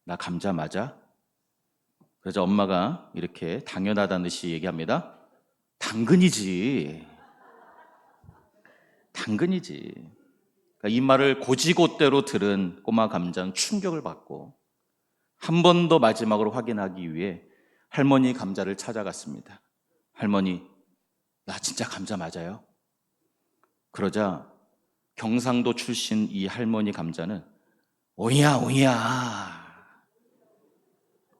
나 감자 맞아? 그래서 엄마가 이렇게 당연하다는 듯이 얘기합니다. 당근이지. 당근이지. 그러니까 이 말을 고지고대로 들은 꼬마 감자는 충격을 받고 한 번 더 마지막으로 확인하기 위해 할머니 감자를 찾아갔습니다. 할머니, 나 진짜 감자 맞아요? 그러자 경상도 출신 이 할머니 감자는 오이야 오이야,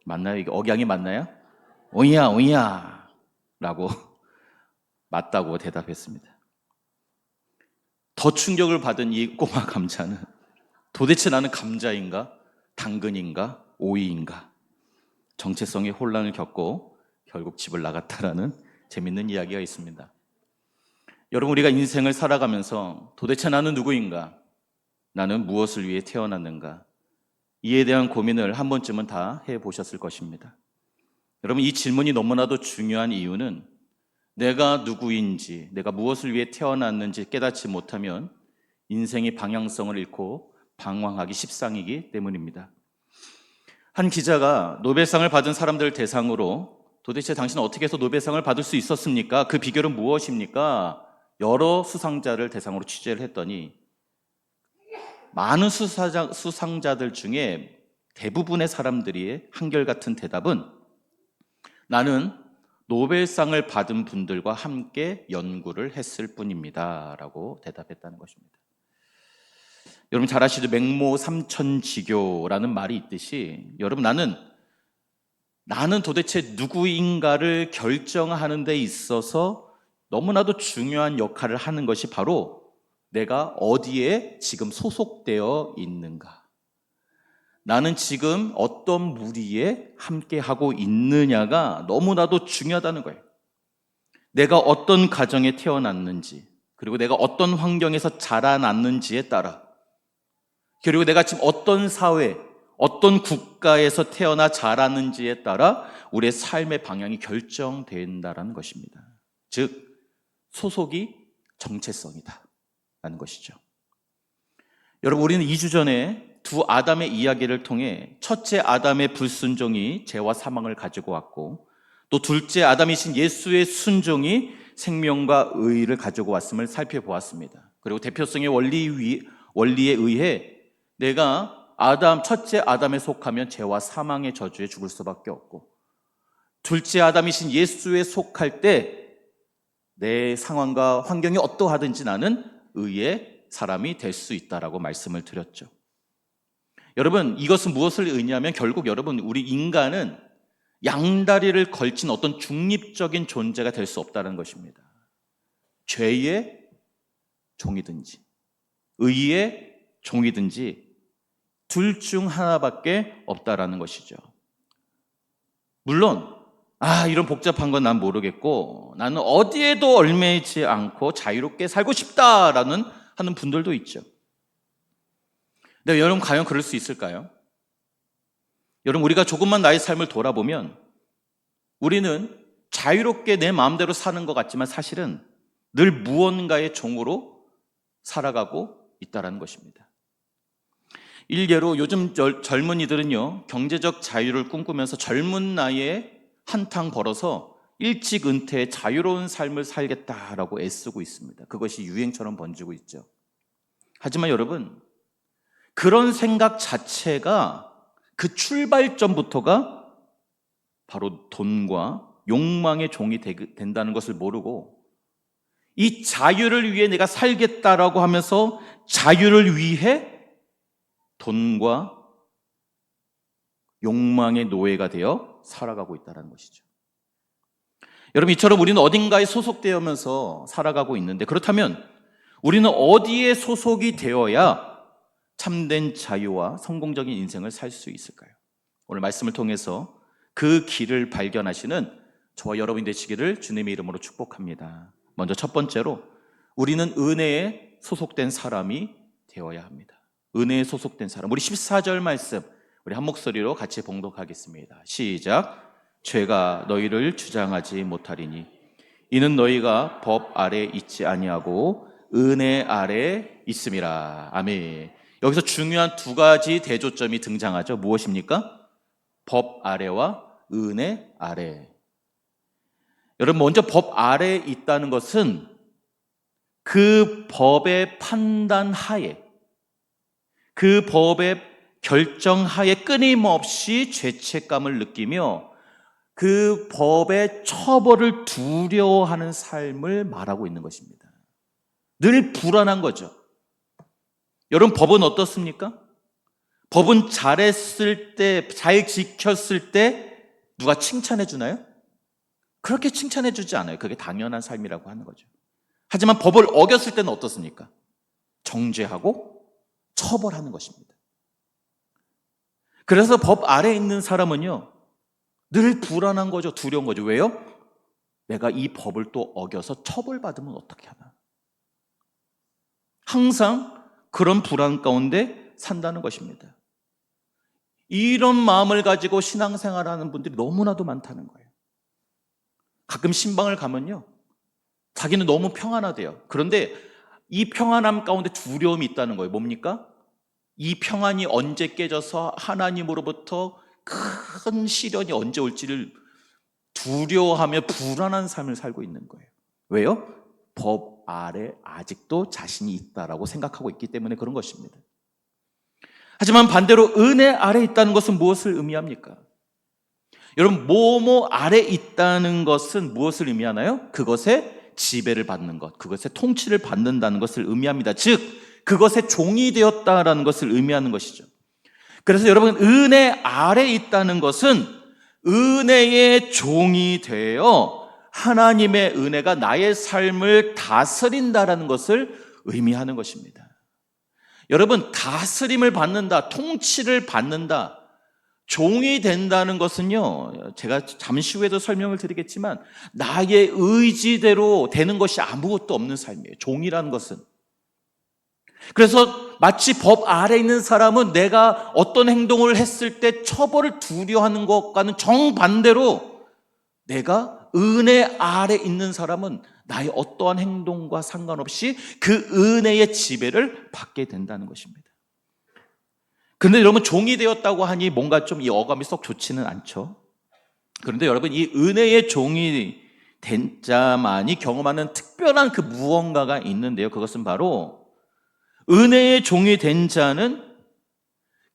맞나요? 이게 억양이 맞나요? 오이야 오이야 라고 맞다고 대답했습니다. 더 충격을 받은 이 꼬마 감자는 도대체 나는 감자인가? 당근인가? 오이인가? 정체성의 혼란을 겪고 결국 집을 나갔다라는 재밌는 이야기가 있습니다. 여러분, 우리가 인생을 살아가면서 도대체 나는 누구인가? 나는 무엇을 위해 태어났는가? 이에 대한 고민을 한 번쯤은 다 해보셨을 것입니다. 여러분, 이 질문이 너무나도 중요한 이유는 내가 누구인지, 내가 무엇을 위해 태어났는지 깨닫지 못하면 인생의 방향성을 잃고 방황하기 십상이기 때문입니다. 한 기자가 노벨상을 받은 사람들을 대상으로 도대체 당신은 어떻게 해서 노벨상을 받을 수 있었습니까? 그 비결은 무엇입니까? 여러 수상자를 대상으로 취재를 했더니 많은 수상자들 중에 대부분의 사람들이 한결같은 대답은 나는 노벨상을 받은 분들과 함께 연구를 했을 뿐입니다 라고 대답했다는 것입니다. 여러분 잘 아시죠? 맹모 삼천지교라는 말이 있듯이 여러분 나는 도대체 누구인가를 결정하는 데 있어서 너무나도 중요한 역할을 하는 것이 바로 내가 어디에 지금 소속되어 있는가, 나는 지금 어떤 무리에 함께하고 있느냐가 너무나도 중요하다는 거예요. 내가 어떤 가정에 태어났는지, 그리고 내가 어떤 환경에서 자라났는지에 따라, 그리고 내가 지금 어떤 사회, 어떤 국가에서 태어나 자랐는지에 따라 우리의 삶의 방향이 결정된다는 것입니다. 즉, 소속이 정체성이다 라는 것이죠. 여러분, 우리는 2주 전에 두 아담의 이야기를 통해 첫째 아담의 불순종이 죄와 사망을 가지고 왔고 또 둘째 아담이신 예수의 순종이 생명과 의의를 가지고 왔음을 살펴보았습니다. 그리고 대표성의 원리에 의해 내가 첫째 아담에 속하면 죄와 사망의 저주에 죽을 수밖에 없고 둘째 아담이신 예수에 속할 때 내 상황과 환경이 어떠하든지 나는 의의 사람이 될 수 있다라고 말씀을 드렸죠. 여러분, 이것은 무엇을 의미하면 결국 여러분, 우리 인간은 양다리를 걸친 어떤 중립적인 존재가 될 수 없다는 것입니다. 죄의 종이든지 의의 종이든지 둘 중 하나밖에 없다라는 것이죠. 물론 이런 복잡한 건 난 모르겠고 나는 어디에도 얽매이지 않고 자유롭게 살고 싶다라는 하는 분들도 있죠. 근데 여러분, 과연 그럴 수 있을까요? 여러분, 우리가 조금만 나의 삶을 돌아보면 우리는 자유롭게 내 마음대로 사는 것 같지만 사실은 늘 무언가의 종으로 살아가고 있다는 것입니다. 일례로 요즘 젊은이들은요, 경제적 자유를 꿈꾸면서 젊은 나이에 한탕 벌어서 일찍 은퇴해 자유로운 삶을 살겠다라고 애쓰고 있습니다. 그것이 유행처럼 번지고 있죠. 하지만 여러분, 그런 생각 자체가 그 출발점부터가 바로 돈과 욕망의 종이 된다는 것을 모르고 이 자유를 위해 내가 살겠다라고 하면서 자유를 위해 돈과 욕망의 노예가 되어 살아가고 있다는 것이죠. 여러분, 이처럼 우리는 어딘가에 소속되면서 살아가고 있는데 그렇다면 우리는 어디에 소속이 되어야 참된 자유와 성공적인 인생을 살 수 있을까요? 오늘 말씀을 통해서 그 길을 발견하시는 저와 여러분이 되시기를 주님의 이름으로 축복합니다. 먼저 첫 번째로 우리는 은혜에 소속된 사람이 되어야 합니다. 은혜에 소속된 사람. 우리 14절 말씀 우리 한 목소리로 같이 봉독하겠습니다. 시작. 죄가 너희를 주장하지 못하리니 이는 너희가 법 아래 있지 아니하고 은혜 아래 있음이라. 아멘. 여기서 중요한 두 가지 대조점이 등장하죠. 무엇입니까? 법 아래와 은혜 아래. 여러분, 먼저 법 아래에 있다는 것은 그 법의 판단 하에, 그 법의 결정 하에 끊임없이 죄책감을 느끼며 그 법의 처벌을 두려워하는 삶을 말하고 있는 것입니다. 늘 불안한 거죠. 여러분, 법은 어떻습니까? 법은 잘했을 때, 잘 지켰을 때 누가 칭찬해 주나요? 그렇게 칭찬해 주지 않아요. 그게 당연한 삶이라고 하는 거죠. 하지만 법을 어겼을 때는 어떻습니까? 정죄하고 처벌하는 것입니다. 그래서 법 아래에 있는 사람은요, 늘 불안한 거죠. 두려운 거죠. 왜요? 내가 이 법을 또 어겨서 처벌받으면 어떻게 하나. 항상 그런 불안 가운데 산다는 것입니다. 이런 마음을 가지고 신앙생활하는 분들이 너무나도 많다는 거예요. 가끔 신방을 가면요, 자기는 너무 평안하대요. 그런데 이 평안함 가운데 두려움이 있다는 거예요. 뭡니까? 이 평안이 언제 깨져서 하나님으로부터 큰 시련이 언제 올지를 두려워하며 불안한 삶을 살고 있는 거예요. 왜요? 법 아래 아직도 자신이 있다라고 생각하고 있기 때문에 그런 것입니다. 하지만 반대로 은혜 아래 있다는 것은 무엇을 의미합니까? 여러분, 뭐뭐 아래 있다는 것은 무엇을 의미하나요? 그것에 지배를 받는 것, 그것에 통치를 받는다는 것을 의미합니다. 즉, 그것의 종이 되었다라는 것을 의미하는 것이죠. 그래서 여러분, 은혜 아래 있다는 것은 은혜의 종이 되어 하나님의 은혜가 나의 삶을 다스린다라는 것을 의미하는 것입니다. 여러분, 다스림을 받는다, 통치를 받는다, 종이 된다는 것은요, 제가 잠시 후에도 설명을 드리겠지만 나의 의지대로 되는 것이 아무것도 없는 삶이에요. 종이라는 것은. 그래서 마치 법 아래 있는 사람은 내가 어떤 행동을 했을 때 처벌을 두려워하는 것과는 정반대로 내가 은혜 아래 있는 사람은 나의 어떠한 행동과 상관없이 그 은혜의 지배를 받게 된다는 것입니다. 그런데 여러분, 종이 되었다고 하니 뭔가 좀 이 어감이 썩 좋지는 않죠. 그런데 여러분, 이 은혜의 종이 된 자만이 경험하는 특별한 그 무언가가 있는데요. 그것은 바로 은혜의 종이 된 자는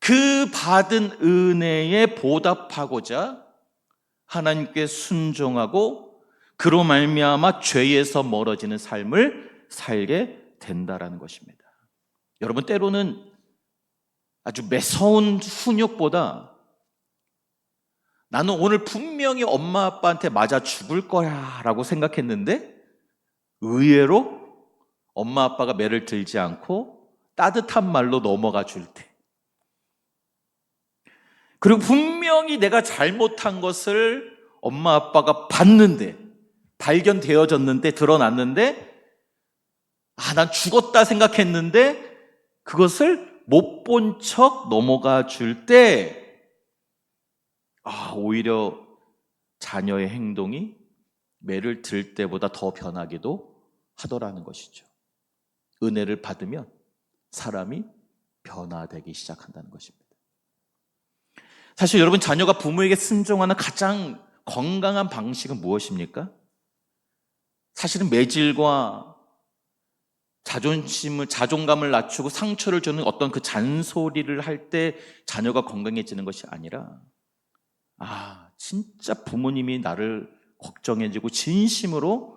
그 받은 은혜에 보답하고자 하나님께 순종하고 그로 말미암아 죄에서 멀어지는 삶을 살게 된다라는 것입니다. 여러분, 때로는 아주 매서운 훈육보다 나는 오늘 분명히 엄마 아빠한테 맞아 죽을 거야 라고 생각했는데 의외로 엄마 아빠가 매를 들지 않고 따뜻한 말로 넘어가 줄 때, 그리고 분명히 내가 잘못한 것을 엄마 아빠가 봤는데, 발견되어졌는데, 드러났는데 난 죽었다 생각했는데 그것을 못 본 척 넘어가 줄 때, 오히려 자녀의 행동이 매를 들 때보다 더 변하기도 하더라는 것이죠. 은혜를 받으면 사람이 변화되기 시작한다는 것입니다. 사실 여러분, 자녀가 부모에게 순종하는 가장 건강한 방식은 무엇입니까? 사실은 매질과 자존감을 낮추고 상처를 주는 어떤 그 잔소리를 할 때 자녀가 건강해지는 것이 아니라, 진짜 부모님이 나를 걱정해주고 진심으로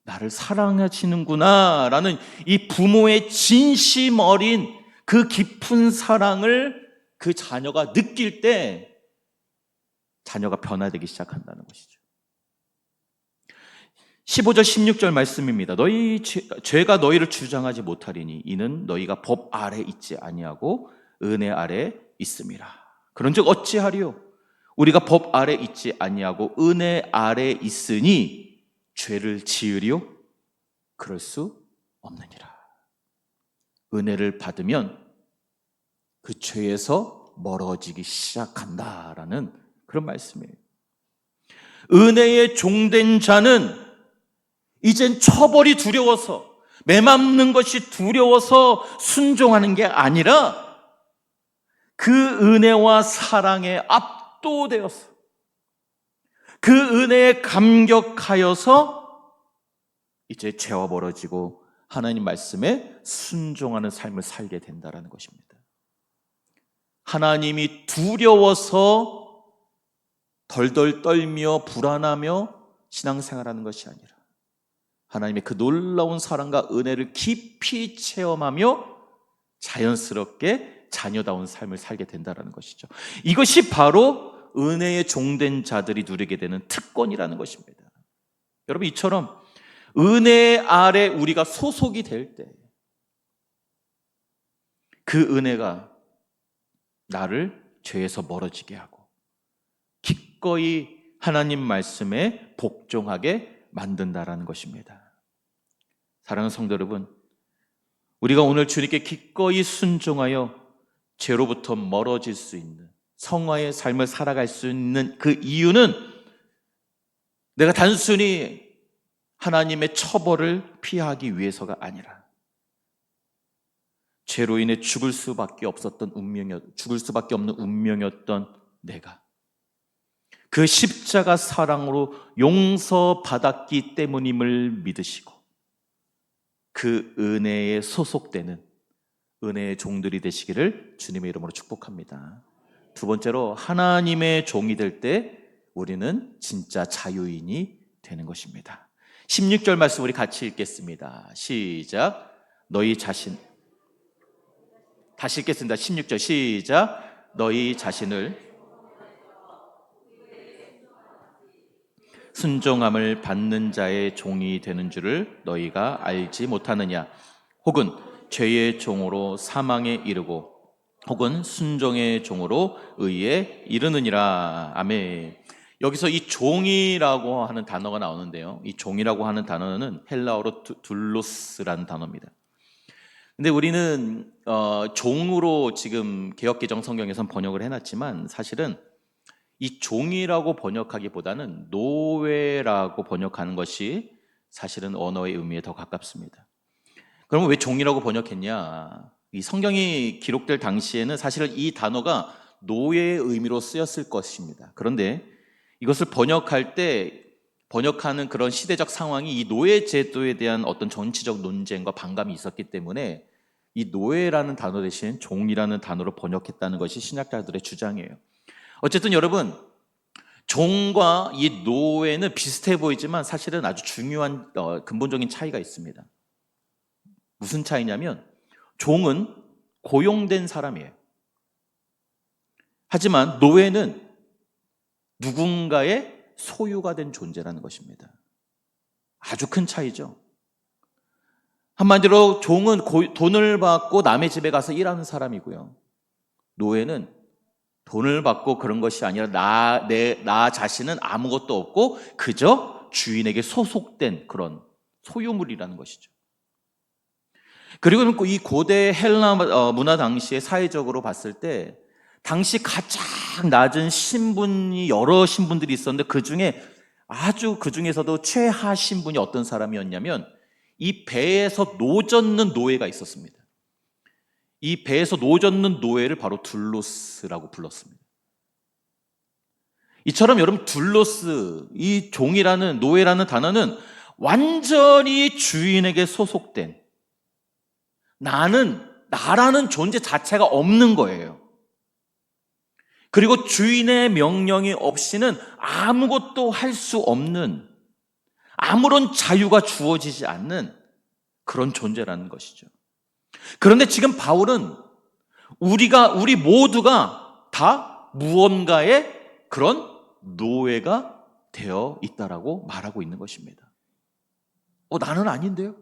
나를 사랑하시는구나 라는 이 부모의 진심 어린 그 깊은 사랑을 그 자녀가 느낄 때 자녀가 변화되기 시작한다는 것이죠. 15절 16절 말씀입니다. 너희 죄가 너희를 주장하지 못하리니 이는 너희가 법 아래 있지 아니하고 은혜 아래 있음이라. 그런즉 어찌하리요? 우리가 법 아래 있지 아니하고 은혜 아래 있으니 죄를 지으리요? 그럴 수 없느니라. 은혜를 받으면 그 죄에서 멀어지기 시작한다라는 그런 말씀이에요. 은혜의 종된 자는 이젠 처벌이 두려워서, 매맞는 것이 두려워서 순종하는 게 아니라 그 은혜와 사랑에 압도되어서 그 은혜에 감격하여서 이제 죄와 멀어지고 하나님 말씀에 순종하는 삶을 살게 된다는 것입니다. 하나님이 두려워서 덜덜 떨며 불안하며 신앙생활하는 것이 아니라 하나님의 그 놀라운 사랑과 은혜를 깊이 체험하며 자연스럽게 자녀다운 삶을 살게 된다는 것이죠. 이것이 바로 은혜의 종된 자들이 누리게 되는 특권이라는 것입니다. 여러분, 이처럼 은혜 아래 우리가 소속이 될 때 그 은혜가 나를 죄에서 멀어지게 하고 기꺼이 하나님 말씀에 복종하게 만든다라는 것입니다. 사랑하는 성도 여러분, 우리가 오늘 주님께 기꺼이 순종하여 죄로부터 멀어질 수 있는 성화의 삶을 살아갈 수 있는 그 이유는 내가 단순히 하나님의 처벌을 피하기 위해서가 아니라 죄로 인해 죽을 수밖에 없는 운명이었던 내가 그 십자가 사랑으로 용서받았기 때문임을 믿으시고 그 은혜에 소속되는 은혜의 종들이 되시기를 주님의 이름으로 축복합니다. 두 번째로, 하나님의 종이 될 때 우리는 진짜 자유인이 되는 것입니다. 16절 말씀 우리 같이 읽겠습니다. 시작. 너희 자신, 다시 읽겠습니다. 16절 시작. 너희 자신을 순종함을 받는 자의 종이 되는 줄을 너희가 알지 못하느냐? 혹은 죄의 종으로 사망에 이르고 혹은 순종의 종으로 의에 이르느니라. 아멘. 여기서 이 종이라고 하는 단어가 나오는데요, 이 종이라고 하는 단어는 헬라어로 둘로스라는 단어입니다. 근데 우리는 종으로 지금 개역개정 성경에선 번역을 해놨지만 사실은 이 종이라고 번역하기보다는 노예라고 번역하는 것이 사실은 언어의 의미에 더 가깝습니다. 그러면 왜 종이라고 번역했냐? 이 성경이 기록될 당시에는 사실은 이 단어가 노예의 의미로 쓰였을 것입니다. 그런데 이것을 번역하는 그런 시대적 상황이 이 노예 제도에 대한 어떤 정치적 논쟁과 반감이 있었기 때문에 이 노예라는 단어 대신 종이라는 단어로 번역했다는 것이 신학자들의 주장이에요. 어쨌든 여러분, 종과 이 노예는 비슷해 보이지만 사실은 아주 중요한 근본적인 차이가 있습니다. 무슨 차이냐면 종은 고용된 사람이에요. 하지만 노예는 누군가의 소유가 된 존재라는 것입니다. 아주 큰 차이죠. 한마디로 종은 돈을 받고 남의 집에 가서 일하는 사람이고요, 노예는 돈을 받고 그런 것이 아니라 나 자신은 아무것도 없고 그저 주인에게 소속된 그런 소유물이라는 것이죠. 그리고 이 고대 헬라 문화 당시에 사회적으로 봤을 때 당시 가장 낮은 신분이 여러 신분들이 있었는데 그 중에서도 최하 신분이 어떤 사람이었냐면 이 배에서 노젓는 노예가 있었습니다. 이 배에서 노젓는 노예를 바로 둘로스라고 불렀습니다. 이처럼 여러분, 둘로스, 이 종이라는, 노예라는 단어는 완전히 주인에게 소속된, 나라는 존재 자체가 없는 거예요. 그리고 주인의 명령이 없이는 아무것도 할 수 없는, 아무런 자유가 주어지지 않는 그런 존재라는 것이죠. 그런데 지금 바울은 우리 모두가 다 무언가의 그런 노예가 되어 있다라고 말하고 있는 것입니다. 나는 아닌데요?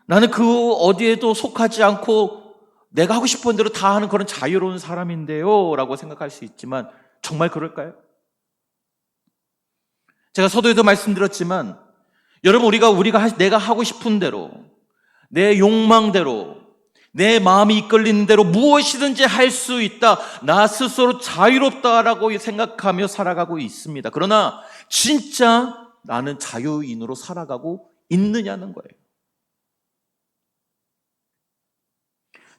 나는 그 어디에도 속하지 않고 내가 하고 싶은 대로 다 하는 그런 자유로운 사람인데요? 라고 생각할 수 있지만 정말 그럴까요? 제가 서두에도 말씀드렸지만 여러분, 내가 하고 싶은 대로, 내 욕망대로, 내 마음이 이끌리는 대로 무엇이든지 할 수 있다, 나 스스로 자유롭다라고 생각하며 살아가고 있습니다. 그러나 진짜 나는 자유인으로 살아가고 있느냐는 거예요.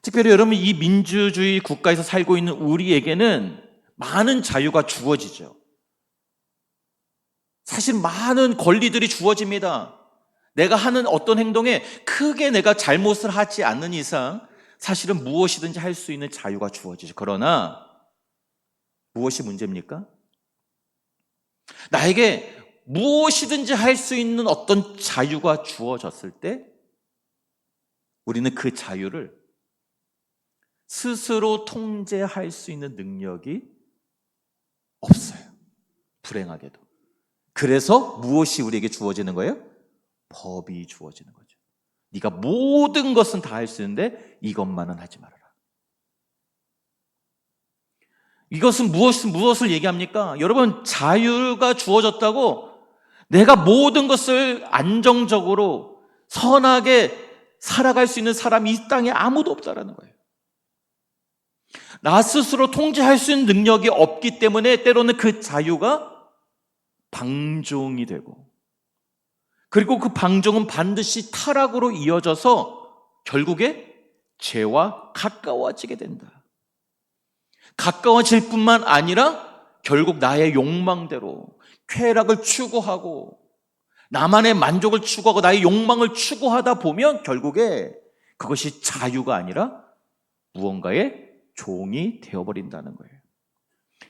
특별히 여러분, 이 민주주의 국가에서 살고 있는 우리에게는 많은 자유가 주어지죠. 사실 많은 권리들이 주어집니다. 내가 하는 어떤 행동에 크게 내가 잘못을 하지 않는 이상 사실은 무엇이든지 할 수 있는 자유가 주어지죠. 그러나 무엇이 문제입니까? 나에게 무엇이든지 할 수 있는 어떤 자유가 주어졌을 때 우리는 그 자유를 스스로 통제할 수 있는 능력이 없어요. 불행하게도. 그래서 무엇이 우리에게 주어지는 거예요? 법이 주어지는 거죠. 네가 모든 것은 다 할 수 있는데 이것만은 하지 말아라. 이것은 무엇을 얘기합니까? 여러분, 자유가 주어졌다고 내가 모든 것을 안정적으로 선하게 살아갈 수 있는 사람이 이 땅에 아무도 없다라는 거예요. 나 스스로 통제할 수 있는 능력이 없기 때문에 때로는 그 자유가 방종이 되고, 그리고 그 방종은 반드시 타락으로 이어져서 결국에 죄와 가까워지게 된다. 가까워질 뿐만 아니라 결국 나의 욕망대로 쾌락을 추구하고 나만의 만족을 추구하고 나의 욕망을 추구하다 보면 결국에 그것이 자유가 아니라 무언가의 종이 되어버린다는 거예요.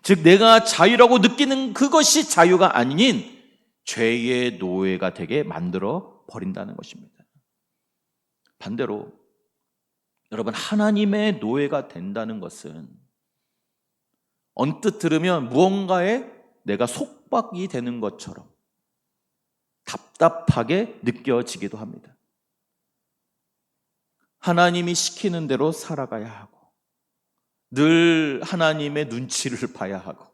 즉 내가 자유라고 느끼는 그것이 자유가 아닌 죄의 노예가 되게 만들어 버린다는 것입니다. 반대로 여러분, 하나님의 노예가 된다는 것은 언뜻 들으면 무언가에 내가 속박이 되는 것처럼 답답하게 느껴지기도 합니다. 하나님이 시키는 대로 살아가야 하고 늘 하나님의 눈치를 봐야 하고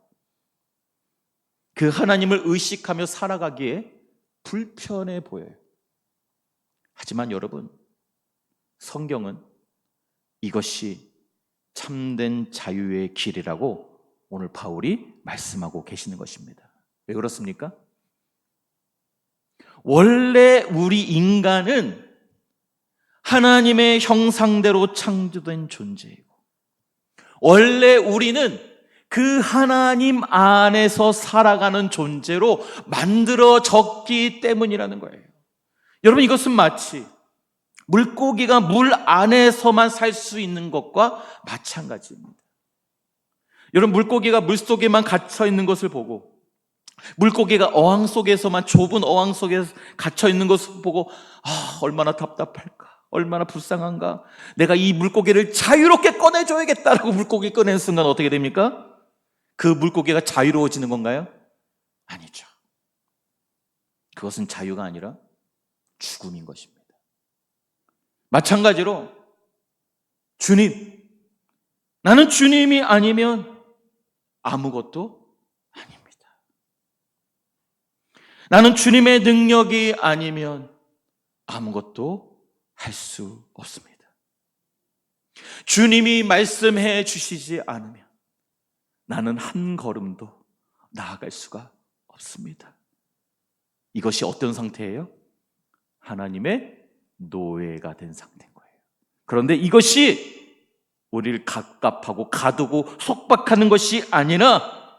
그 하나님을 의식하며 살아가기에 불편해 보여요. 하지만 여러분, 성경은 이것이 참된 자유의 길이라고 오늘 바울이 말씀하고 계시는 것입니다. 왜 그렇습니까? 원래 우리 인간은 하나님의 형상대로 창조된 존재이고 원래 우리는 그 하나님 안에서 살아가는 존재로 만들어졌기 때문이라는 거예요. 여러분, 이것은 마치 물고기가 물 안에서만 살 수 있는 것과 마찬가지입니다. 여러분, 물고기가 물속에만 갇혀 있는 것을 보고 물고기가 어항 속에서만 좁은 어항 속에 갇혀 있는 것을 보고 얼마나 답답할까, 얼마나 불쌍한가, 내가 이 물고기를 자유롭게 꺼내줘야겠다라고 물고기 꺼내는 순간 어떻게 됩니까? 그 물고기가 자유로워지는 건가요? 아니죠. 그것은 자유가 아니라 죽음인 것입니다. 마찬가지로 주님, 나는 주님이 아니면 아무것도 아닙니다. 나는 주님의 능력이 아니면 아무것도 할 수 없습니다. 주님이 말씀해 주시지 않으면 나는 한 걸음도 나아갈 수가 없습니다. 이것이 어떤 상태예요? 하나님의 노예가 된 상태인 거예요. 그런데 이것이 우리를 갑갑하고 가두고 속박하는 것이 아니라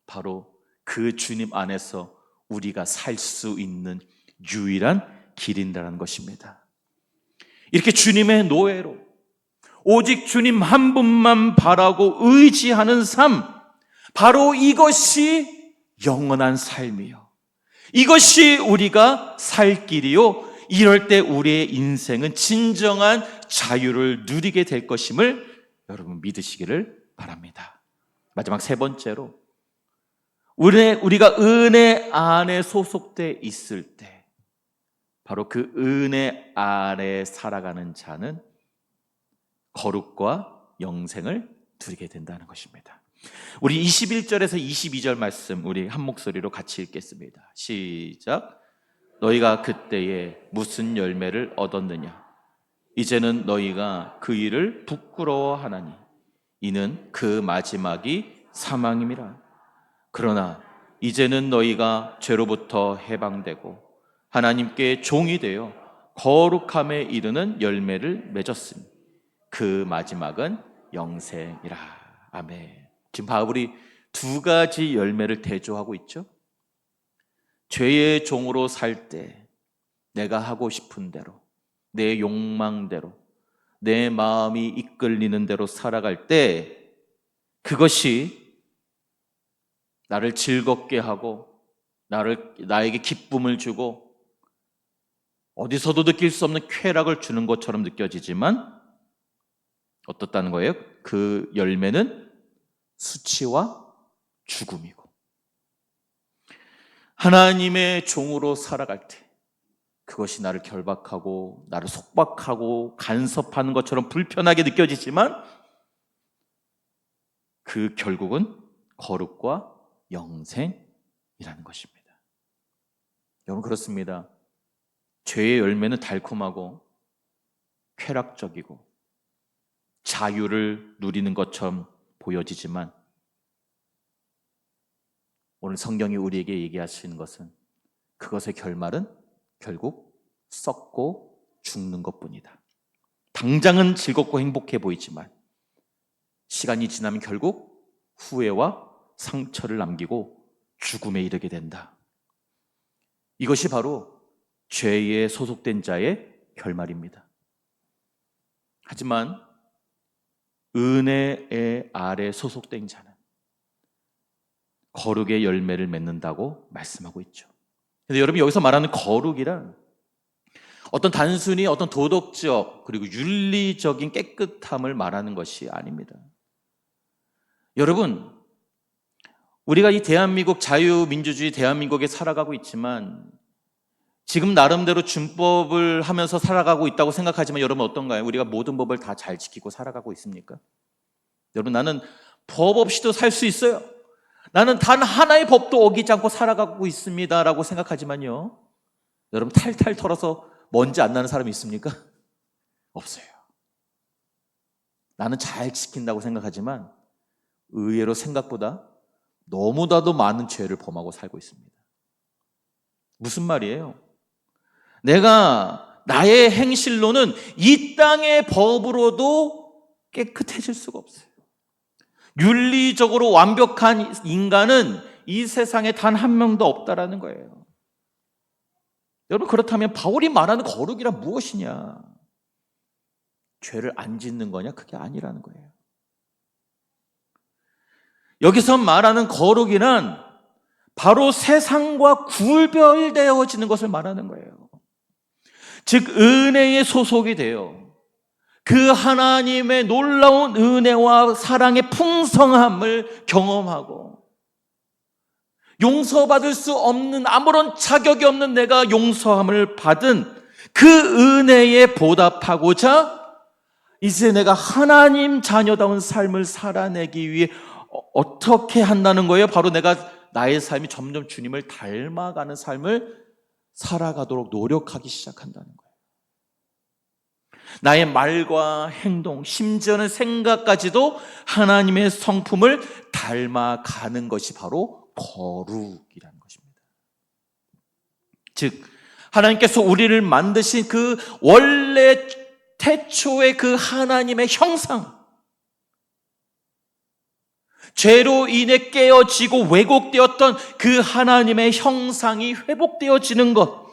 바로 그 주님 안에서 우리가 살 수 있는 유일한 길인다는 것입니다. 이렇게 주님의 노예로 오직 주님 한 분만 바라고 의지하는 삶, 바로 이것이 영원한 삶이요, 이것이 우리가 살 길이요, 이럴 때 우리의 인생은 진정한 자유를 누리게 될 것임을 여러분 믿으시기를 바랍니다. 마지막 세 번째로, 우리가 은혜 안에 소속돼 있을 때 바로 그 은혜 안에 살아가는 자는 거룩과 영생을 누리게 된다는 것입니다. 우리 21절에서 22절 말씀 우리 한 목소리로 같이 읽겠습니다. 시작. 너희가 그때에 무슨 열매를 얻었느냐? 이제는 너희가 그 일을 부끄러워하나니 이는 그 마지막이 사망임이라. 그러나 이제는 너희가 죄로부터 해방되고 하나님께 종이 되어 거룩함에 이르는 열매를 맺었으니 그 마지막은 영생이라. 아멘. 지금 바울이 두 가지 열매를 대조하고 있죠. 죄의 종으로 살 때 내가 하고 싶은 대로, 내 욕망대로, 내 마음이 이끌리는 대로 살아갈 때 그것이 나를 즐겁게 하고 나에게 기쁨을 주고 어디서도 느낄 수 없는 쾌락을 주는 것처럼 느껴지지만 어떻다는 거예요? 그 열매는 수치와 죽음이고, 하나님의 종으로 살아갈 때 그것이 나를 결박하고 나를 속박하고 간섭하는 것처럼 불편하게 느껴지지만 그 결국은 거룩과 영생이라는 것입니다. 여러분, 그렇습니다. 죄의 열매는 달콤하고 쾌락적이고 자유를 누리는 것처럼 보여지지만 오늘 성경이 우리에게 얘기하시는 것은 그것의 결말은 결국 썩고 죽는 것뿐이다. 당장은 즐겁고 행복해 보이지만 시간이 지나면 결국 후회와 상처를 남기고 죽음에 이르게 된다. 이것이 바로 죄에 소속된 자의 결말입니다. 하지만 은혜의 아래 소속된 자는 거룩의 열매를 맺는다고 말씀하고 있죠. 근데 여러분, 여기서 말하는 거룩이란 단순히 어떤 도덕적 그리고 윤리적인 깨끗함을 말하는 것이 아닙니다. 여러분, 우리가 이 대한민국, 자유민주주의 대한민국에 살아가고 있지만 지금 나름대로 준법을 하면서 살아가고 있다고 생각하지만 여러분 어떤가요? 우리가 모든 법을 다 잘 지키고 살아가고 있습니까? 여러분, 나는 법 없이도 살 수 있어요. 나는 단 하나의 법도 어기지 않고 살아가고 있습니다 라고 생각하지만요, 여러분, 탈탈 털어서 먼지 안 나는 사람이 있습니까? 없어요. 나는 잘 지킨다고 생각하지만 의외로 생각보다 너무나도 많은 죄를 범하고 살고 있습니다. 무슨 말이에요? 내가 나의 행실로는 이 땅의 법으로도 깨끗해질 수가 없어요. 윤리적으로 완벽한 인간은 이 세상에 단 한 명도 없다라는 거예요. 여러분, 그렇다면 바울이 말하는 거룩이란 무엇이냐? 죄를 안 짓는 거냐? 그게 아니라는 거예요. 여기서 말하는 거룩이란 바로 세상과 구별되어지는 것을 말하는 거예요. 즉, 은혜에 소속이 되어 그 하나님의 놀라운 은혜와 사랑의 풍성함을 경험하고 용서받을 수 없는, 아무런 자격이 없는 내가 용서함을 받은 그 은혜에 보답하고자 이제 내가 하나님 자녀다운 삶을 살아내기 위해 어떻게 한다는 거예요? 바로 내가 나의 삶이 점점 주님을 닮아가는 삶을 살아가도록 노력하기 시작한다는 거예요. 나의 말과 행동, 심지어는 생각까지도 하나님의 성품을 닮아가는 것이 바로 거룩이라는 것입니다. 즉, 하나님께서 우리를 만드신 그 원래 태초의 그 하나님의 형상, 죄로 인해 깨어지고 왜곡되었던 그 하나님의 형상이 회복되어지는 것,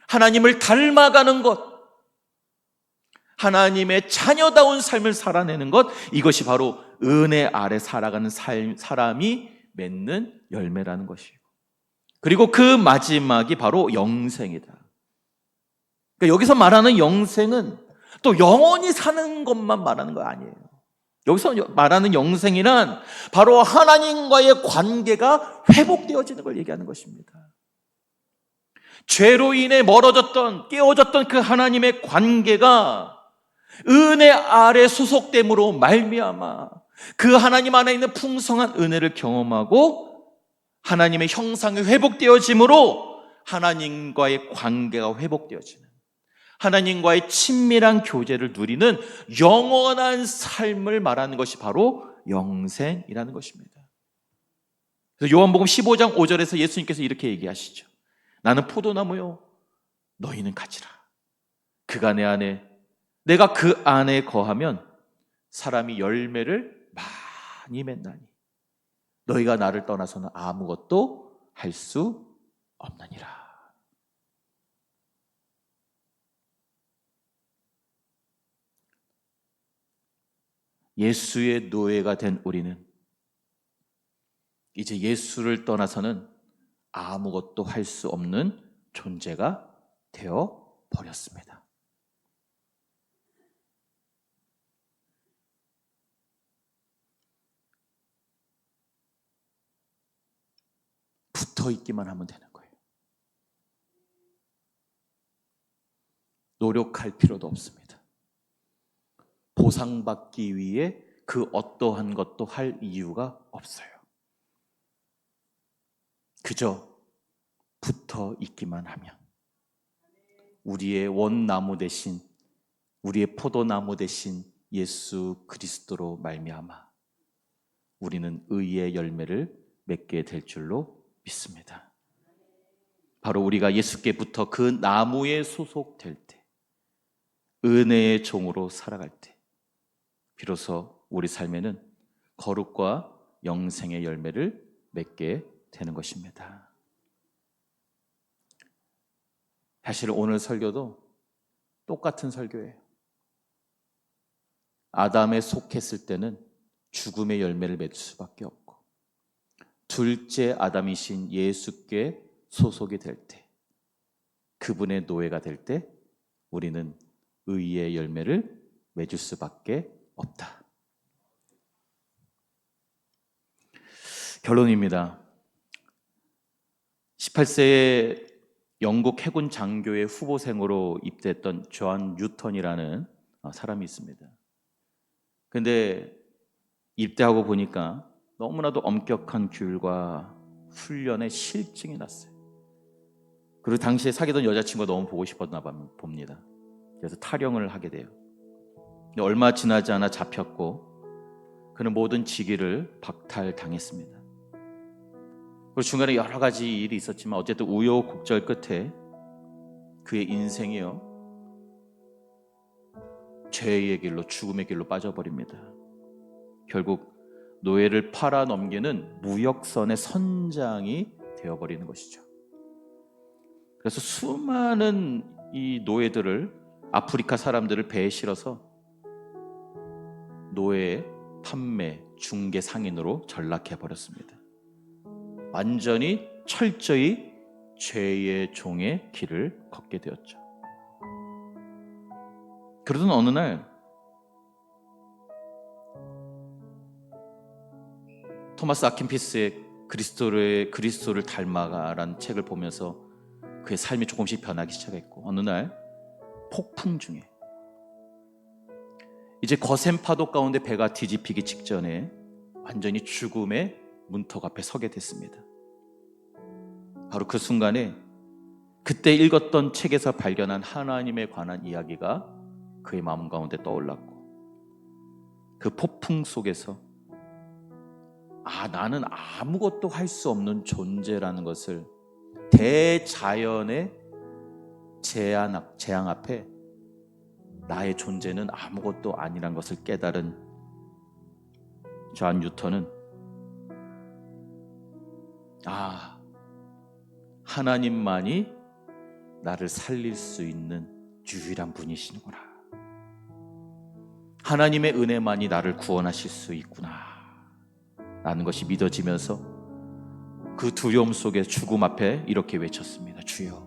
하나님을 닮아가는 것, 하나님의 자녀다운 삶을 살아내는 것, 이것이 바로 은혜 아래 살아가는 사람이 맺는 열매라는 것이고, 그리고 그 마지막이 바로 영생이다. 그러니까 여기서 말하는 영생은 또 영원히 사는 것만 말하는 거 아니에요. 여기서 말하는 영생이란 바로 하나님과의 관계가 회복되어지는 걸 얘기하는 것입니다. 죄로 인해 멀어졌던, 깨어졌던 그 하나님의 관계가 은혜 아래 소속됨으로 말미암아 그 하나님 안에 있는 풍성한 은혜를 경험하고 하나님의 형상이 회복되어짐으로 하나님과의 관계가 회복되어지는, 하나님과의 친밀한 교제를 누리는 영원한 삶을 말하는 것이 바로 영생이라는 것입니다. 그래서 요한복음 15장 5절에서 예수님께서 이렇게 얘기하시죠. 나는 포도나무요, 너희는 가지라. 그가 내 안에, 내가 그 안에 거하면 사람이 열매를 많이 맺나니 너희가 나를 떠나서는 아무것도 할 수 없느니라. 예수의 노예가 된 우리는 이제 예수를 떠나서는 아무것도 할 수 없는 존재가 되어 버렸습니다. 붙어 있기만 하면 되는 거예요. 노력할 필요도 없습니다. 보상받기 위해 그 어떠한 것도 할 이유가 없어요. 그저 붙어 있기만 하면 우리의 원나무 대신, 우리의 포도나무 대신 예수 그리스도로 말미암아 우리는 의의 열매를 맺게 될 줄로 믿습니다. 바로 우리가 예수께 붙어 그 나무에 소속될 때, 은혜의 종으로 살아갈 때 비로소 우리 삶에는 거룩과 영생의 열매를 맺게 되는 것입니다. 사실 오늘 설교도 똑같은 설교예요. 아담에 속했을 때는 죽음의 열매를 맺을 수밖에 없고, 둘째 아담이신 예수께 소속이 될 때, 그분의 노예가 될 때 우리는 의의 열매를 맺을 수밖에 없다. 결론입니다. 18세에 영국 해군 장교의 후보생으로 입대했던 존 뉴턴이라는 사람이 있습니다. 근데 입대하고 보니까 너무나도 엄격한 규율과 훈련에 실증이 났어요. 그리고 당시에 사귀던 여자친구가 너무 보고 싶었나 봅니다. 그래서 탈영을 하게 돼요. 근데 얼마 지나지 않아 잡혔고 그는 모든 직위를 박탈당했습니다. 그리고 중간에 여러 가지 일이 있었지만 어쨌든 우여곡절 끝에 그의 인생이요 죄의 길로, 죽음의 길로 빠져버립니다. 결국 노예를 팔아 넘기는 무역선의 선장이 되어버리는 것이죠. 그래서 수많은 이 노예들을, 아프리카 사람들을 배에 실어서 노예 판매 중개 상인으로 전락해버렸습니다. 완전히 철저히 죄의 종의 길을 걷게 되었죠. 그러던 어느 날 토마스 아킨피스의 그리스도를 닮아가라는 책을 보면서 그의 삶이 조금씩 변하기 시작했고, 어느 날 폭풍 중에 이제 거센 파도 가운데 배가 뒤집히기 직전에 완전히 죽음의 문턱 앞에 서게 됐습니다. 바로 그 순간에 그때 읽었던 책에서 발견한 하나님에 관한 이야기가 그의 마음 가운데 떠올랐고, 그 폭풍 속에서 나는 아무것도 할 수 없는 존재라는 것을, 대자연의 재앙 앞에 나의 존재는 아무것도 아니란 것을 깨달은 존 뉴턴은 하나님만이 나를 살릴 수 있는 유일한 분이시구나, 하나님의 은혜만이 나를 구원하실 수 있구나 라는 것이 믿어지면서 그 두려움 속에 죽음 앞에 이렇게 외쳤습니다. 주여,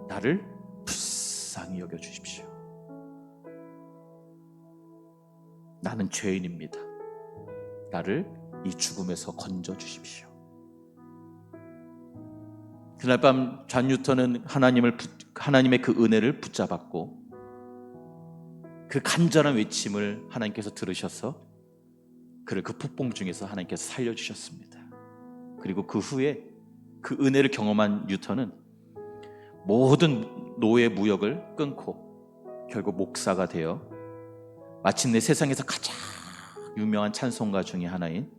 나를 불쌍히 여겨주십시오. 나는 죄인입니다. 나를 이 죽음에서 건져주십시오. 그날 밤 존 뉴턴은 하나님의 그 은혜를 붙잡았고, 그 간절한 외침을 하나님께서 들으셔서 그를 그 폭풍 중에서 하나님께서 살려주셨습니다. 그리고 그 후에 그 은혜를 경험한 뉴턴은 모든 노예 무역을 끊고 결국 목사가 되어 마침내 세상에서 가장 유명한 찬송가 중에 하나인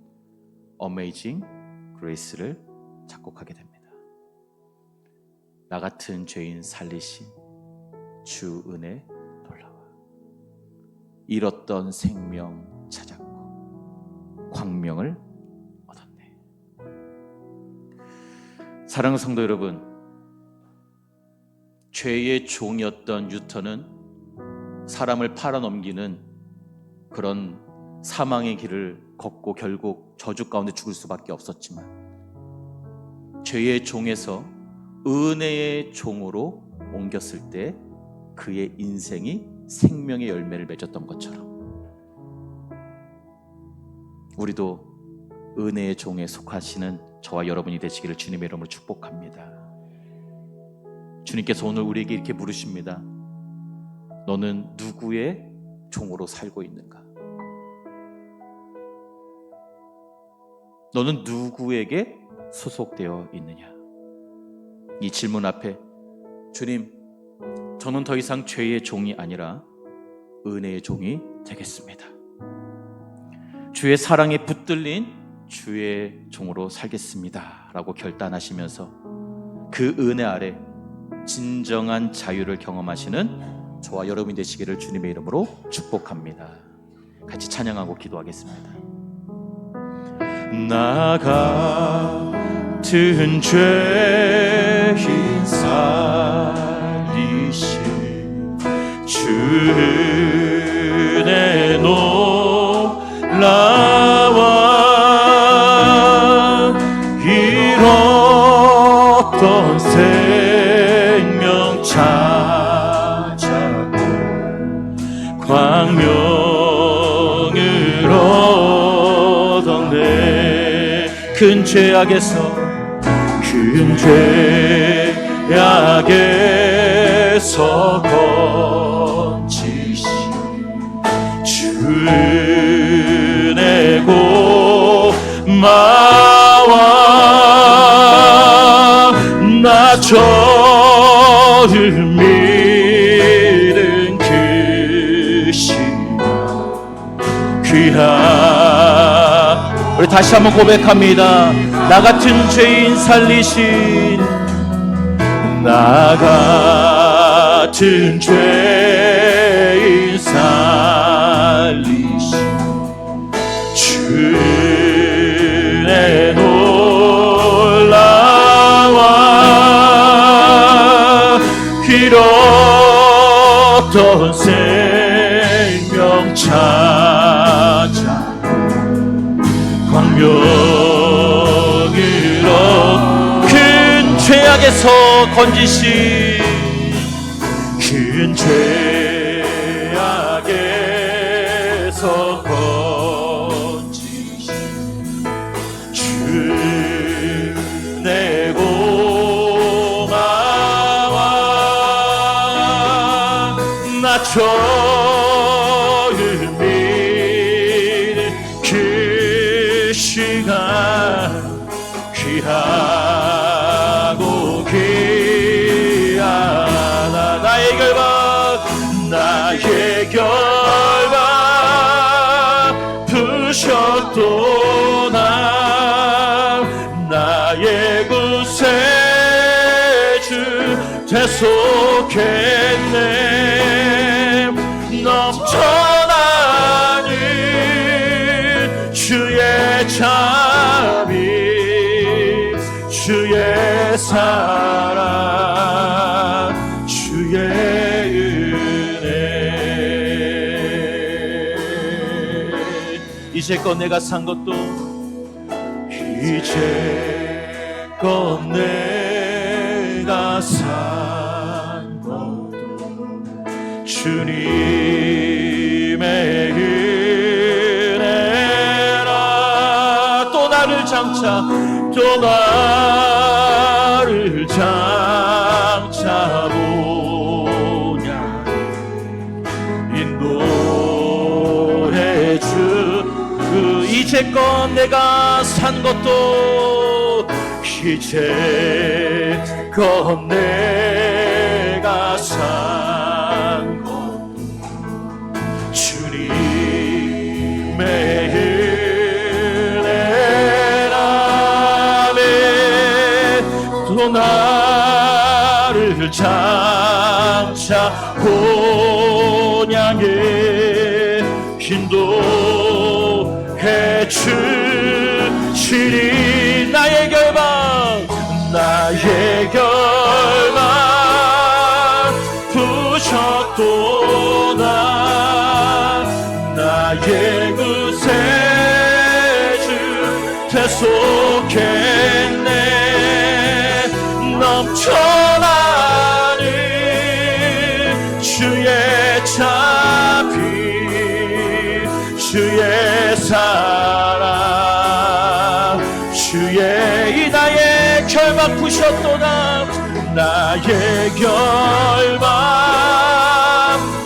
Amazing Grace를 작곡하게 됩니다. 나 같은 죄인 살리신 주 은혜 놀라워. 잃었던 생명 찾았고 광명을 얻었네. 사랑하는 성도 여러분, 죄의 종이었던 유터는 사람을 팔아넘기는 그런 사망의 길을 걷고 결국 저주 가운데 죽을 수밖에 없었지만, 죄의 종에서 은혜의 종으로 옮겼을 때 그의 인생이 생명의 열매를 맺었던 것처럼 우리도 은혜의 종에 속하시는 저와 여러분이 되시기를 주님의 이름으로 축복합니다. 주님께서 오늘 우리에게 이렇게 물으십니다. 너는 누구의 종으로 살고 있는가? 너는 누구에게 소속되어 있느냐? 이 질문 앞에 주님, 저는 더 이상 죄의 종이 아니라 은혜의 종이 되겠습니다. 주의 사랑에 붙들린 주의 종으로 살겠습니다 라고 결단하시면서 그 은혜 아래 진정한 자유를 경험하시는 저와 여러분이 되시기를 주님의 이름으로 축복합니다. 같이 찬양하고 기도하겠습니다. 나 같은 죄인 살리신 주 은혜 놀라워 잃었던 생명 찾았고 광명을 얻었네. 큰 죄악에서 건지신 주 은혜 고마워. 나 저를 믿은 그 시간 귀한. 우리 다시 한번 고백합니다. 나 같은 죄인 살리신, 나 같은 죄인 살리신 주 은혜 놀라워 잃었던 생명 찾아 광명을 얻. 큰 죄악에서 건지신, 큰 죄악에서 건지신 주 은혜 고마워. 나 저를 믿는 그 시간 귀하고 귀하다. 나의 결박 부셨도다. 나의 구세주 대속했네. 넘쳐나는 주의 자비, 주의 사랑, 주의 은혜. 이제껏 내가 산 것도, 이제껏 내가 산 것도 주님의 은혜라. 또 나를 장차, 또 나를 장차 보냐 인도해 주. 그 이제껏 내가 산 것도, 이제껏 내가 산 것도 주님의 은혜라네. 또 나를 장차 본향에 인도해 주시리. 나의 결방 부셨도다. 나의 구세주 대속했네. 넘쳐나는 주의 자비, 주의 사랑, 주의 나의 결박 부셨도다. 나의 결박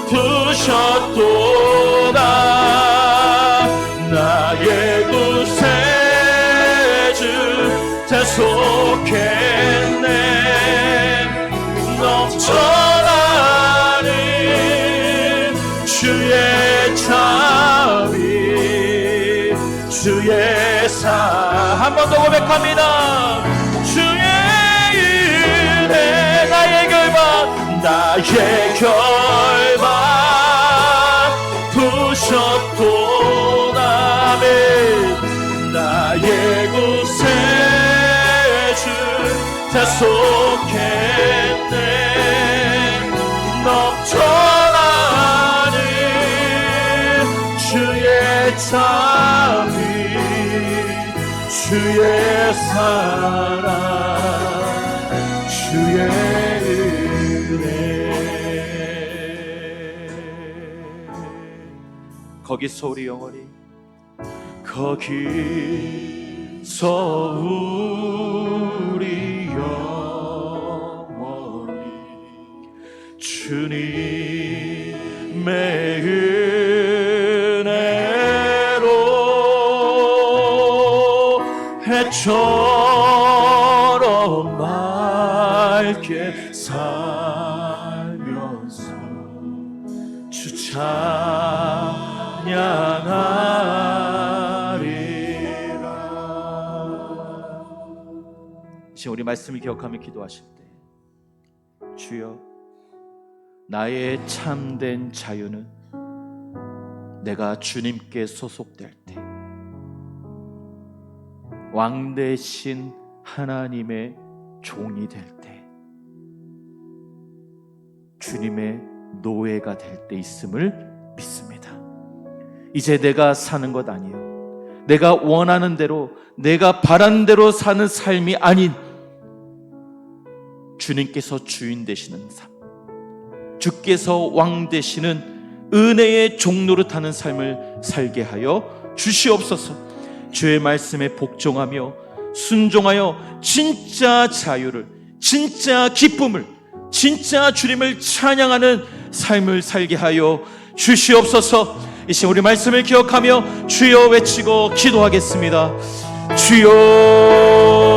부셨도다. 나의 구세주 대속했네. 넘쳐나는 주의 자비, 주의 사랑. 한 번 더 고백합니다. 주의 은혜. 나의 결박, 나의 결박 부셨도다. 나의 구세주 대속했네. 넘쳐나는 주의 자비, 주의 사랑, 주의 은혜. 거기서 우리 영원히, 거기서 우리 영원히 주님의 은혜로 해처럼 맑게 살면서 주 찬양하리라. 이제 우리 말씀을 기억하며 기도하실 때, 주여, 나의 참된 자유는 내가 주님께 소속될 때, 왕 대신 하나님의 종이 될 때, 주님의 노예가 될 때 있음을 믿습니다. 이제 내가 사는 것 아니요, 내가 원하는 대로, 내가 바란 대로 사는 삶이 아닌 주님께서 주인 되시는 삶, 주께서 왕 되시는 은혜의 종노릇하는 삶을 살게 하여 주시옵소서. 주의 말씀에 복종하며 순종하여 진짜 자유를, 진짜 기쁨을, 진짜 주님을 찬양하는 삶을 살게 하여 주시옵소서. 이 시간 우리 말씀을 기억하며 주여 외치고 기도하겠습니다. 주여